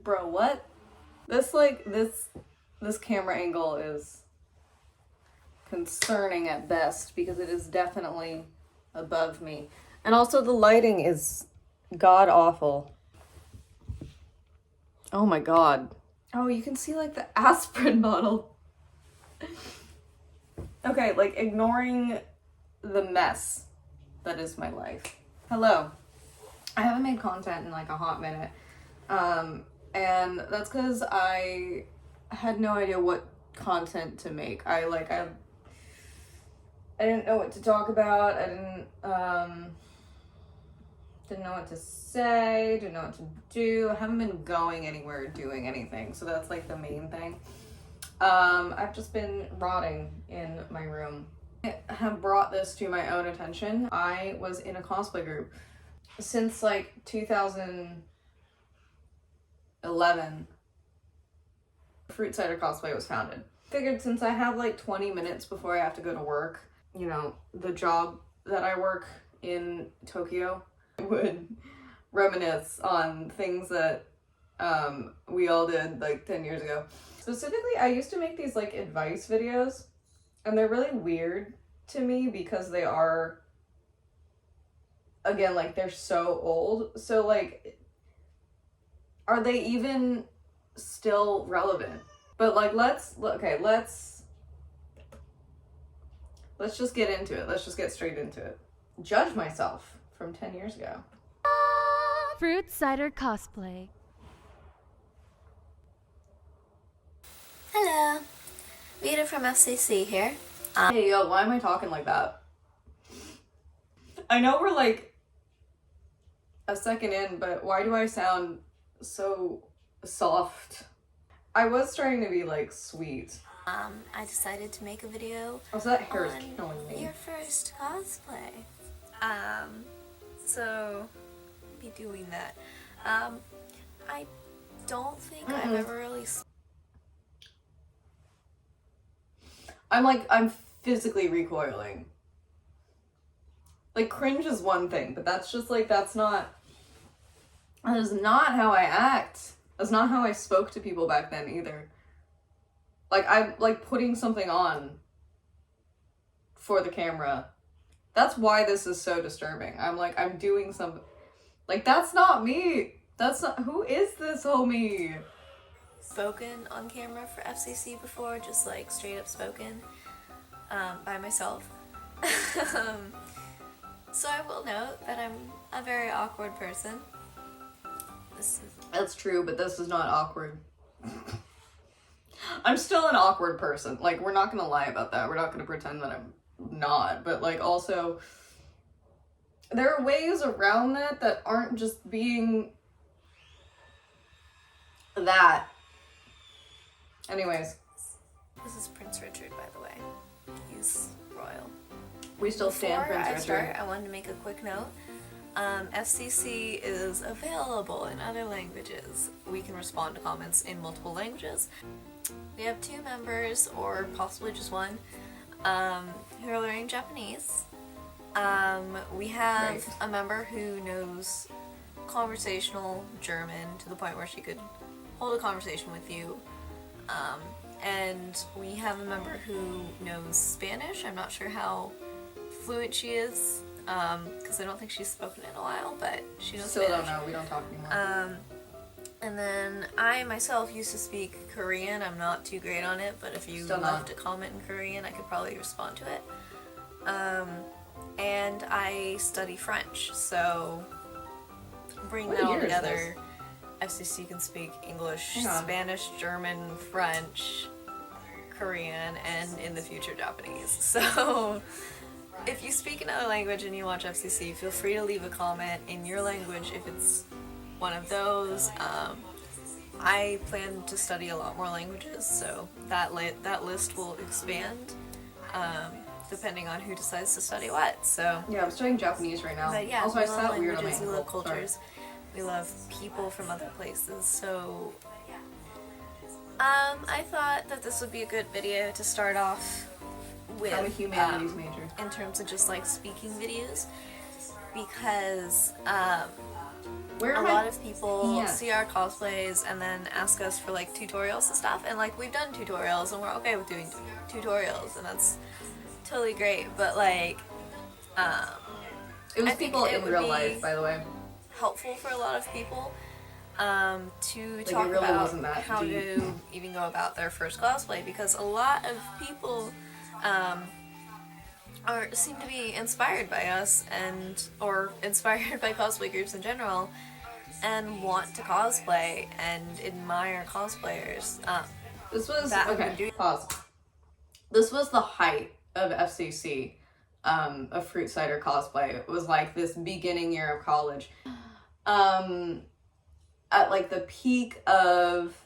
Bro, what? This camera angle is concerning at best because it is definitely above me. And also the lighting is god awful. Oh my god. Oh, you can see like the aspirin bottle. Okay, like ignoring the mess that is my life. Hello. I haven't made content in like a hot minute. And that's because I had no idea what content to make. I didn't know what to talk about. I didn't know what to say, didn't know what to do. I haven't been going anywhere doing anything, so that's like the main thing. I've just been rotting in my room. I have brought this to my own attention. I was in a cosplay group since like 2011. Fruit Cider Cosplay was founded. Figured since I have like 20 minutes before I have to go to work, you know, the job that I work in Tokyo, I would reminisce on things that we all did like 10 years ago. Specifically, I used to make these like advice videos, and they're really weird to me because they are, again, like they're so old. So like, are they even still relevant? But like, let's just get into it. Let's just get straight into it. Judge myself from 10 years ago. Fruit Cider Cosplay. Hello, Vita from FCC here. Hey, yo, why am I talking like that? I know we're like a second in, but why do I sound so soft? I was trying to be like sweet. I decided to make a video Oh, so that hair is on killing me. your first cosplay. So be doing that. I don't think I've ever really. I'm physically recoiling. Like, cringe is one thing, but that's just like, that is not how I act. That's not how I spoke to people back then either. Like, I'm like putting something on for the camera. That's why this is so disturbing. I'm doing some, like, that's not me. That's not, who is this homie? Spoken on camera for FCC before, just like straight up spoken by myself. So I will note that I'm a very awkward person. That's true, but this is not awkward. I'm still an awkward person. Like, we're not gonna lie about that. We're not gonna pretend that I'm not. But like, also, there are ways around that aren't just being that. Anyways. This is Prince Richard, by the way. He's royal. We still stand Prince Richard. Before I start, I wanted to make a quick note. FCC is available in other languages. We can respond to comments in multiple languages. We have 2 members, or possibly just 1, who are learning Japanese. We have a member who knows conversational German to the point where she could hold a conversation with you. And we have a member who knows Spanish. I'm not sure how fluent she is, because I don't think she's spoken in a while, but she knows Still Spanish. don't know. We don't talk anymore. And then I myself used to speak Korean. I'm not too great on it, but if you left a comment in Korean, I could probably respond to it. And I study French, so bring that all together. FCC can speak English, Spanish, German, French, Korean, and in the future Japanese. So if you speak another language and you watch FCC, feel free to leave a comment in your language if it's one of those. I plan to study a lot more languages, so that list will expand depending on who decides to study what. So yeah, I'm studying Japanese right now. But yeah, also, we I love sat weird on my languages, we love ankle. cultures, we love people from other places. So I thought that this would be a good video to start off with. I'm a humanities major. In terms of just like speaking videos, because Where a am lot I? of people Yeah. see our cosplays and then ask us for like tutorials and stuff, and like we've done tutorials and we're okay with doing tutorials, and that's totally great. But like, It was I think people it in would real be life, by the way. helpful for a lot of people to it talk really about wasn't that how deep. to even go about their first cosplay, because a lot of people seem to be inspired by us or inspired by cosplay groups in general and want to cosplay and admire cosplayers. This was that have okay. been doing- Pause. This was the height of FCC, of fruit cider cosplay. It was like this beginning year of college, at like the peak of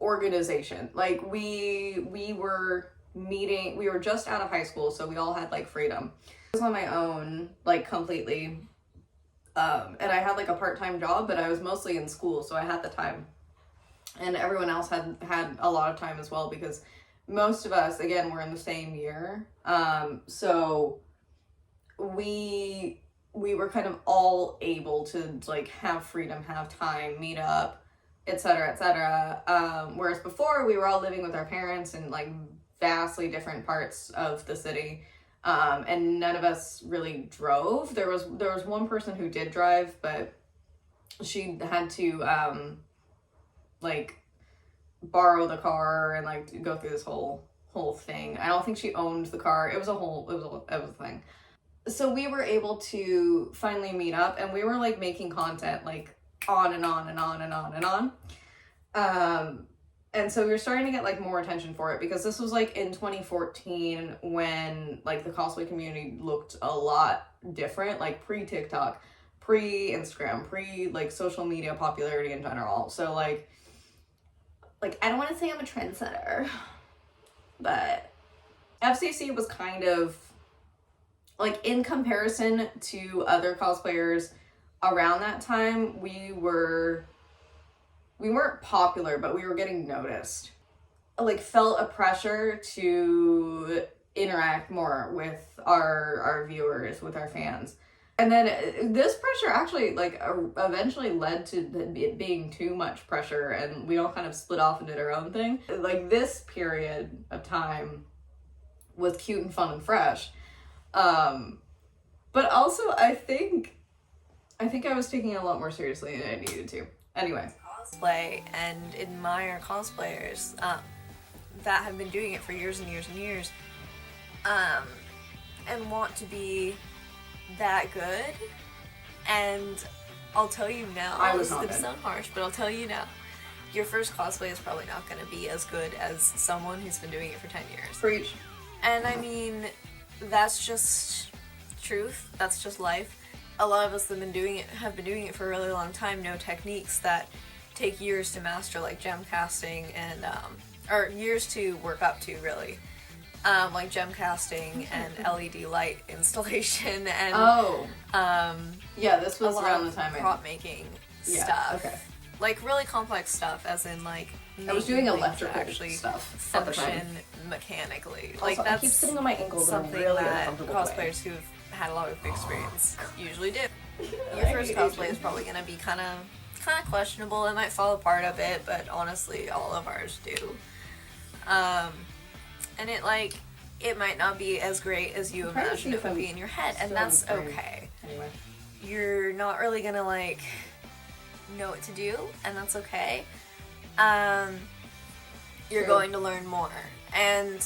organization. Like we were meeting. We were just out of high school, so we all had like freedom. I was on my own, like completely. And I had like a part-time job, but I was mostly in school, so I had the time. And everyone else had a lot of time as well, because most of us, again, were in the same year. So we were kind of all able to like have freedom, have time, meet up, etc., etc. Whereas before, we were all living with our parents in like vastly different parts of the city. And none of us really drove. There was one person who did drive, but she had to like borrow the car and like go through this whole thing. I don't think she owned the car. It was a thing. So we were able to finally meet up, and we were like making content like on and on and on and on and on. And so we were starting to get like more attention for it, because this was like in 2014 when like the cosplay community looked a lot different, like pre-TikTok, pre-Instagram, pre like social media popularity in general. So like I don't want to say I'm a trendsetter, but FCC was kind of like, in comparison to other cosplayers around that time, we weren't popular, but we were getting noticed. Like, felt a pressure to interact more with our viewers, with our fans. And then this pressure actually like eventually led to it being too much pressure, and we all kind of split off and did our own thing. Like, this period of time was cute and fun and fresh. But also I think I was taking it a lot more seriously than I needed to. Anyway. Cosplay and admire cosplayers that have been doing it for years and years and years, and want to be that good. And I'll tell you now, this is gonna sound harsh, but I'll tell you now, your first cosplay is probably not gonna be as good as someone who's been doing it for 10 years. Preach. And I mean, that's just truth. That's just life. A lot of us that have been doing it for a really long time know techniques that take years to master, like gem casting and or years to work up to, really. Like gem casting and LED light installation and yeah, this was a lot around of the time prop making stuff. Okay. Like really complex stuff, as in like I was doing electrical actually stuff function mechanically. Also, Like I that's keep sitting on my ankles in a something really that uncomfortable cosplayers who've had a lot of experience usually do. Your first cosplay is probably gonna be kind of questionable. It might fall apart a bit, but honestly, all of ours do. And it might not be as great as you imagine it would be in your head, and that's okay. Anyway. You're not really gonna like know what to do, and that's okay. You're going to learn more, and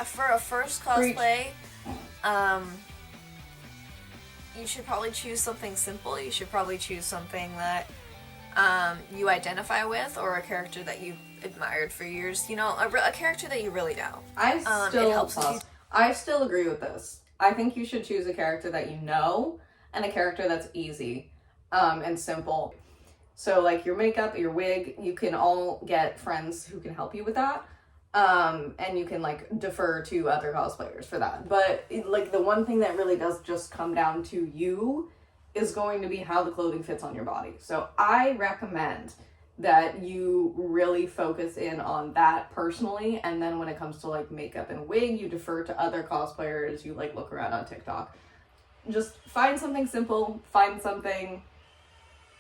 for a first cosplay, you should probably choose something simple. You should probably choose something that you identify with, or a character that you've admired for years. You know, a character that you really know. I still agree with this. I think you should choose a character that you know, and a character that's easy and simple. So like your makeup, your wig, you can all get friends who can help you with that. And you can like defer to other cosplayers for that. But like the one thing that really does just come down to you is going to be how the clothing fits on your body. So I recommend that you really focus in on that personally, and then when it comes to like makeup and wig, you defer to other cosplayers. You like look around on TikTok. Just find something simple, find something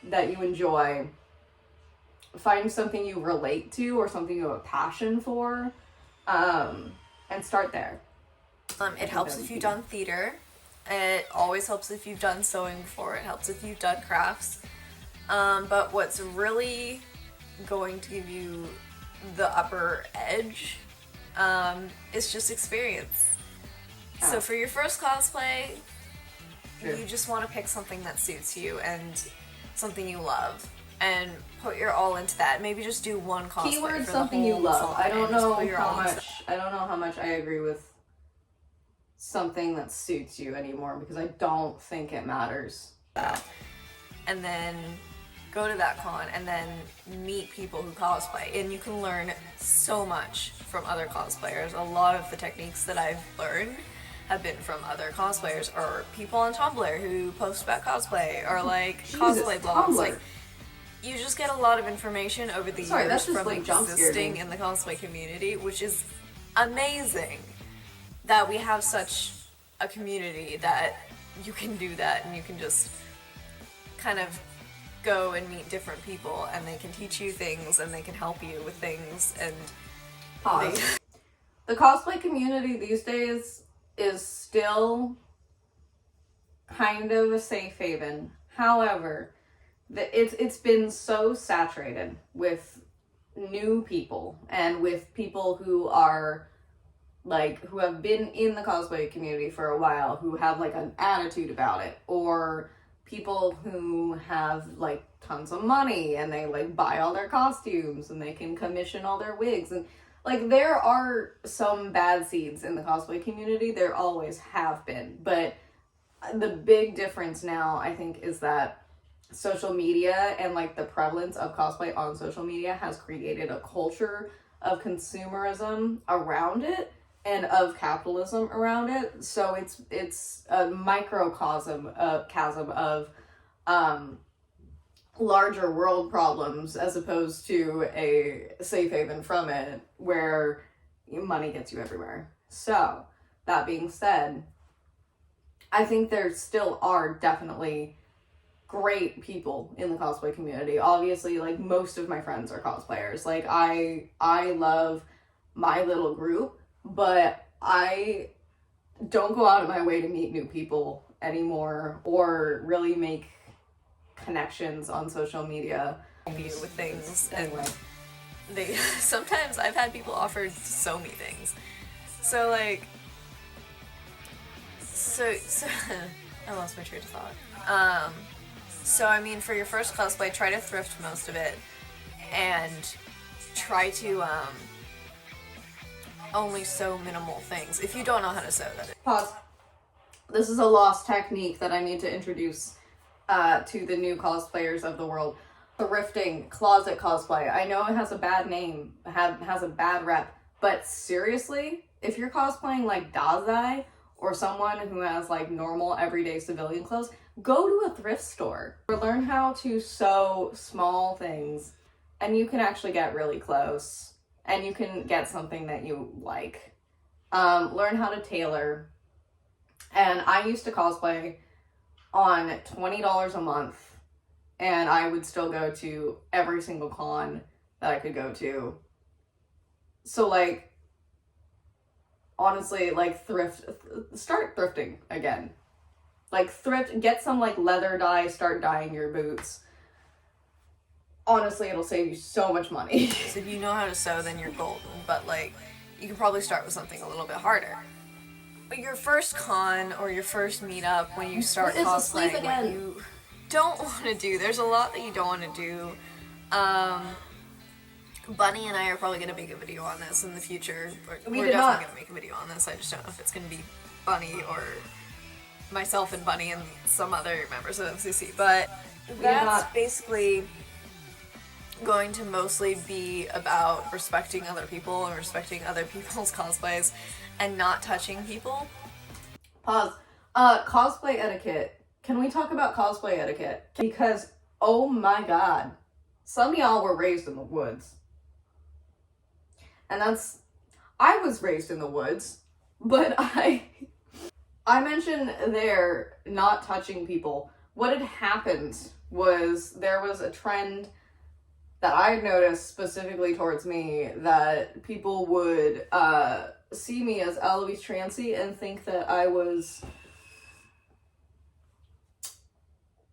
that you enjoy. Find something you relate to or something you have a passion for, and start there. It helps if you've done theater. It always helps if you've done sewing before. It helps if you've done crafts. But what's really going to give you the upper edge is just experience. So for your first cosplay, you just want to pick something that suits you and something you love, and put your all into that. Maybe just do one cosplay. Keyword for something the you whole love. song I don't and just know put your all how into much. I don't know how much I agree with something that suits you anymore, because I don't think it matters. that. And then go to that con and then meet people who cosplay, and you can learn so much from other cosplayers. A lot of the techniques that I've learned have been from other cosplayers or people on Tumblr who post about cosplay, or like cosplay blogs. Tumblr. Like, you just get a lot of information over the Sorry, years that's just, from like, jump scared existing me. in the cosplay community, which is amazing that we have such a community that you can do that, and you can just kind of go and meet different people, and they can teach you things, and they can help you with things, and Pause. The cosplay community these days is still kind of a safe haven. However, it's been so saturated with new people and with people who are like, who have been in the cosplay community for a while, who have like an attitude about it, or people who have like tons of money and they like buy all their costumes and they can commission all their wigs, and like, there are some bad seeds in the cosplay community. There always have been. But the big difference now, I think, is that social media and like the prevalence of cosplay on social media has created a culture of consumerism around it and of capitalism around it. So it's a microcosm of larger world problems, as opposed to a safe haven from it where money gets you everywhere. So that being said, I think there still are definitely great people in the cosplay community. Obviously, like, most of my friends are cosplayers. Like, I love my little group, but I don't go out of my way to meet new people anymore or really make connections on social media. you with things. Anyway, They sometimes I've had people offer to sew me things. So like, so I lost my train of thought. So I mean, for your first cosplay, try to thrift most of it, and try to only sew minimal things. If you don't know how to sew, that is. pause. This is a lost technique that I need to introduce to the new cosplayers of the world. Thrifting, closet cosplay. I know it has a bad name, has a bad rep, but seriously, if you're cosplaying like Dazai or someone who has like normal everyday civilian clothes, go to a thrift store or learn how to sew small things, and you can actually get really close, and you can get something that you like. Learn how to tailor. And I used to cosplay on $20 a month, and I would still go to every single con that I could go to. So like, honestly, like, start thrifting again. Like, thrift, get some like leather dye, start dyeing your boots. Honestly, it'll save you so much money. So if you know how to sew, then you're golden. But like, you can probably start with something a little bit harder. But your first con or your first meetup, when you start What is asleep cosplaying, again? what you don't want to do. There's a lot that you don't want to do. Bunny and I are probably going to make a video on this in the future. We're did definitely not. going to make a video on this. I just don't know if it's going to be Bunny or myself and Bunny and some other members of FCC. But that's not. basically going to mostly be about respecting other people and respecting other people's cosplays and not touching people. Pause. Cosplay etiquette. Can we talk about cosplay etiquette? Because, oh my god, some of y'all were raised in the woods. And I was raised in the woods, but I mentioned there not touching people. What had happened was there was a trend that I noticed specifically towards me, that people would see me as Eloise Trancy and think that I was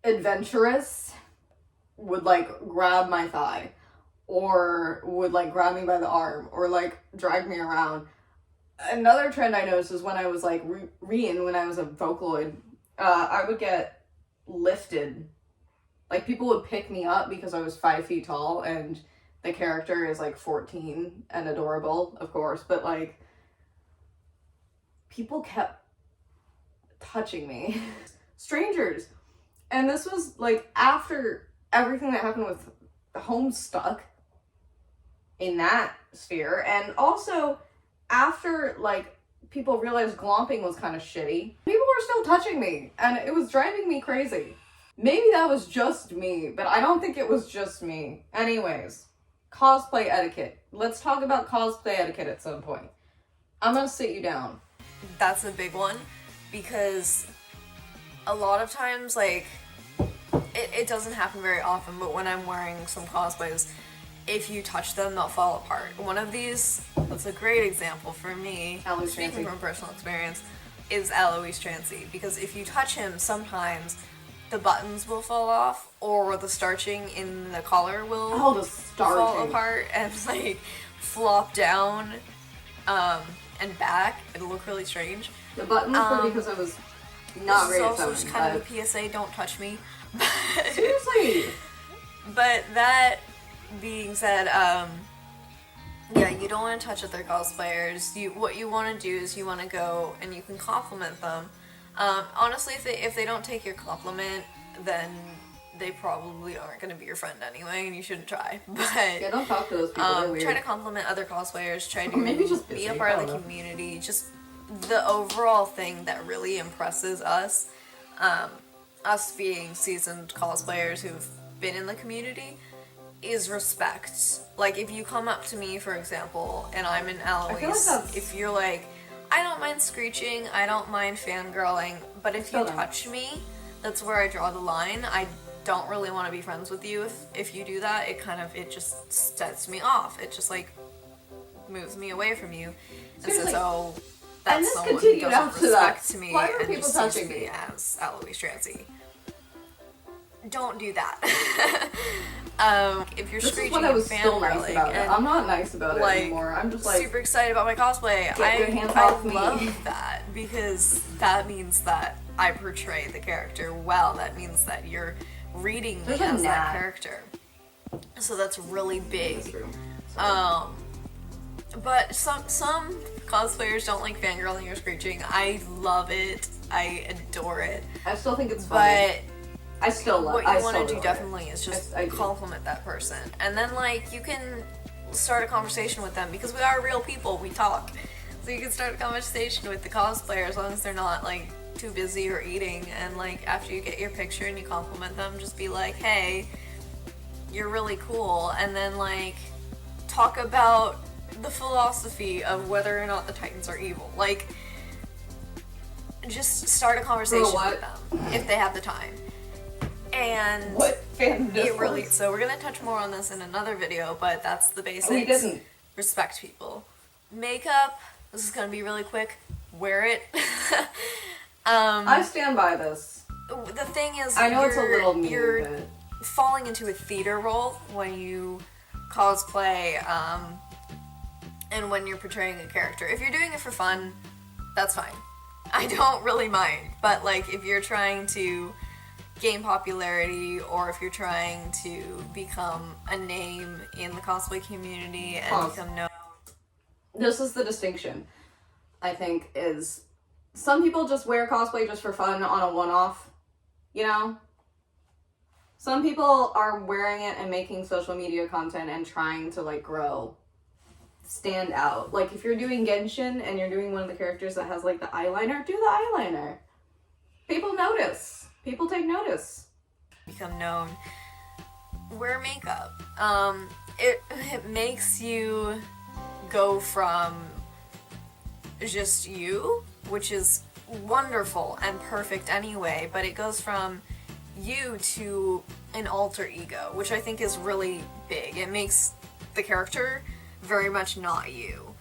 adventurous, would like grab my thigh, or would like grab me by the arm, or like drag me around. Another trend I noticed is when I was like when I was a Vocaloid, I would get lifted. Like, people would pick me up because I was 5 feet tall, and the character is like 14 and adorable, of course, but like, people kept touching me. Strangers. And this was like after everything that happened with Homestuck in that sphere, and also after like people realized glomping was kind of shitty. People were still touching me, and it was driving me crazy. Maybe that was just me, but I don't think it was just me. Anyways, cosplay etiquette. Let's talk about cosplay etiquette at some point. I'm gonna sit you down. That's a big one, because a lot of times, like, it doesn't happen very often, but when I'm wearing some cosplays, if you touch them, they'll fall apart. One of these, that's a great example for me, Eloise speaking Trancy. from personal experience, is Eloise Trancy, because if you touch him, sometimes the buttons will fall off, or the starching in the collar will The fall starching. apart and like flop down and back. It'll look really strange. The buttons were because I was not This is great at also sewing. just kind of a PSA, don't touch me. Seriously. But that being said, yeah, you don't want to touch other cosplayers. What you want to do is you want to go and you can compliment them. Honestly, if they don't take your compliment, then they probably aren't going to be your friend anyway, and you shouldn't try. But Yeah, don't talk to those people. They're weird. try to compliment other cosplayers. Try to Maybe just be busy, a part I of the don't know. community. Just the overall thing that really impresses us, us being seasoned cosplayers who've been in the community, is respect. Like, if you come up to me, for example, and I'm in Eloise, that's- if you're like, I don't mind screeching, I don't mind fangirling, but if you Still don't. touch me, that's where I draw the line. I don't really want to be friends with you if you do that. It just sets me off. It just like moves me away from you. And Seriously. so And that's this someone who continued doesn't after that. respect me Why were and people just touching sees me? me as Eloise Trancy. Don't do that. If you're This is screeching what I and was still nice fangirling about it. and I'm not nice about it like, anymore. I'm just like, super excited about my cosplay. Get your hands I off me. love that, because that means that I portray the character well. That means that you're reading me There's a as that knack. character. So that's really big. That's true. But some cosplayers don't like fangirling or screeching. I love it. I adore it. I still think it's funny. But I still love what I you want still to do adore definitely it. is just I do. compliment that person, and then like you can start a conversation with them, because we are real people. We talk, so you can start a conversation with the cosplayer as long as they're not like too busy or eating. And like after you get your picture and you compliment them, just be like, "Hey, you're really cool," and then like talk about the philosophy of whether or not the Titans are evil. Like, just start a conversation what? with them if they have the time. And What fan it really, so we're gonna touch more on this in another video, but that's the basics. We didn't. Respect people. Makeup, this is gonna be really quick. Wear it. I stand by this. The thing is, I know it's a little mean, you're but falling into a theater role when you cosplay, and when you're portraying a character. If you're doing it for fun, that's fine. I don't really mind. But like, if you're trying to gain popularity, or if you're trying to become a name in the cosplay community and Pause. become known. this is the distinction, I think, is some people just wear cosplay just for fun on a one-off, you know? Some people are wearing it and making social media content and trying to like grow, stand out. Like, if you're doing Genshin and you're doing one of the characters that has like the eyeliner, do the eyeliner. People notice. People take notice. Become known. Wear makeup. It makes you go from just you, which is wonderful and perfect anyway, but it goes from you to an alter ego, which I think is really big. It makes the character very much not you.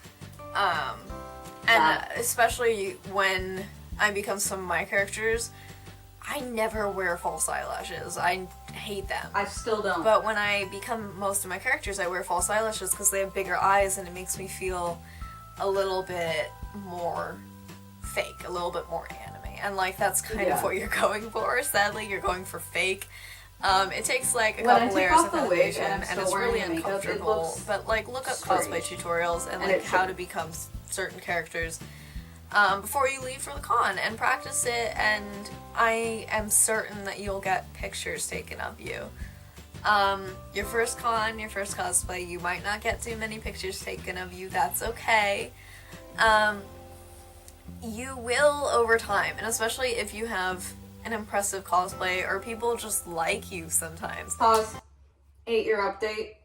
And especially when I become some of my characters, I never wear false eyelashes. I hate them. I still don't. But when I become most of my characters, I wear false eyelashes because they have bigger eyes and it makes me feel a little bit more fake, a little bit more anime. And like that's kind of what you're going for. Sadly, you're going for fake. It takes like a couple layers of foundation and it's really uncomfortable. But like look up cosplay tutorials and like how to become certain characters before you leave for the con and practice it, and I am certain that you'll get pictures taken of you. Your first con, your first cosplay, you might not get too many pictures taken of you, that's okay. You will over time, and especially if you have an impressive cosplay or people just like you sometimes. Pause. 8-year update.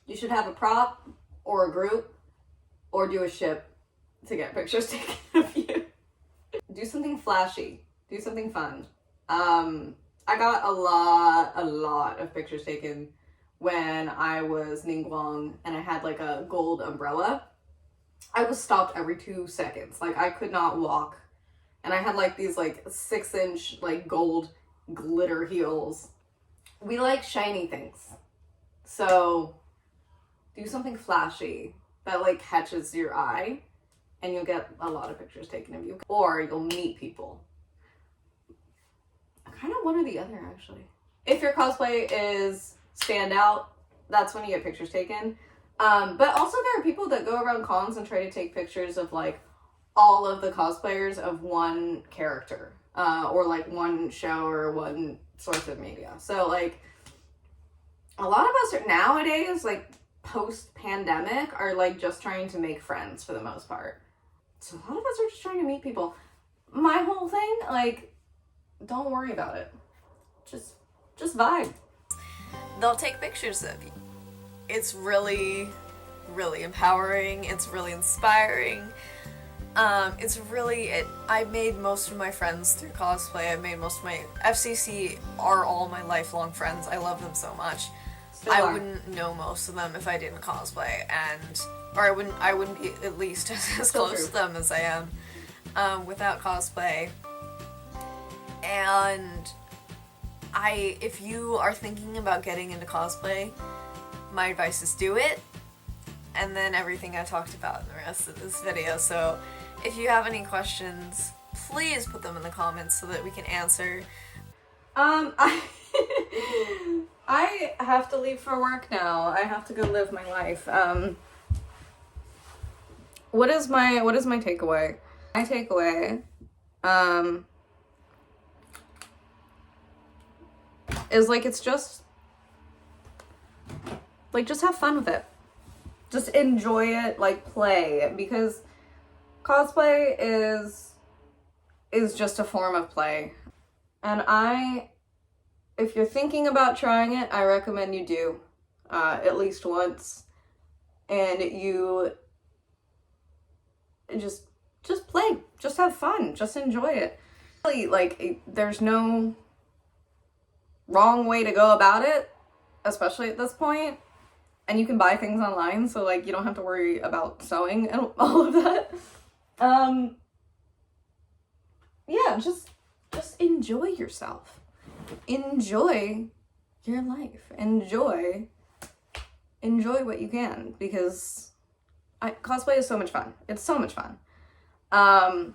You should have a prop or a group or do a ship to get pictures taken of you. Do something flashy. Do something fun. I got a lot of pictures taken when I was Ningguang and I had like a gold umbrella. I was stopped every 2 seconds. Like I could not walk. And I had like these like 6-inch like gold glitter heels. We like shiny things. So do something flashy that like catches your eye and you'll get a lot of pictures taken of you. Or you'll meet people. Kind of one or the other actually. If your cosplay is standout, that's when you get pictures taken. But also there are people that go around cons and try to take pictures of like all of the cosplayers of one character, or like one show or one source of media. So like a lot of us are nowadays, like post-pandemic, are like just trying to make friends for the most part. So a lot of us are just trying to meet people. My whole thing, like, don't worry about it. Just vibe. They'll take pictures of you. It's really, really empowering. It's really inspiring. I made most of my friends through cosplay. I made most of my FCC are all my lifelong friends. I love them so much. I wouldn't know most of them if I didn't cosplay, or I wouldn't be at least as close to them as I am without cosplay. And if you are thinking about getting into cosplay, my advice is do it, and then everything I talked about in the rest of this video. So if you have any questions, please put them in the comments so that we can answer. I have to leave for work now. I have to go live my life. What is my takeaway? My takeaway is like it's just have fun with it. Just enjoy it, like play, because cosplay is just a form of play. And if you're thinking about trying it, I recommend you do, at least once, and you just play, just have fun, just enjoy it. Really, like, there's no wrong way to go about it, especially at this point, and you can buy things online, so like you don't have to worry about sewing and all of that. Yeah, just enjoy yourself. Enjoy your life. Enjoy what you can, because cosplay is so much fun. It's so much fun. And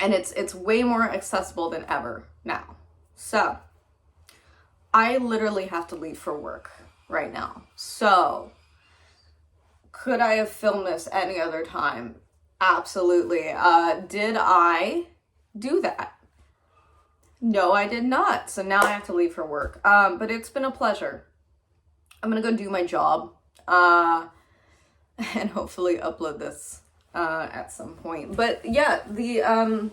it's way more accessible than ever now. So I literally have to leave for work right now. So could I have filmed this any other time? Absolutely. Did I do that? No, I did not. So now I have to leave for work. But it's been a pleasure. I'm gonna go do my job, and hopefully upload this at some point. But yeah, the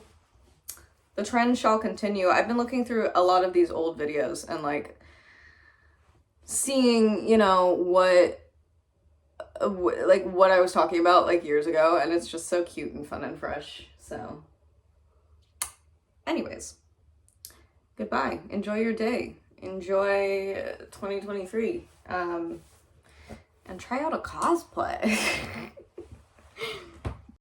trend shall continue. I've been looking through a lot of these old videos and like seeing, you know, what I was talking about like years ago, and it's just so cute and fun and fresh. So anyways, goodbye. Enjoy your day. enjoy 2023. And try out a cosplay.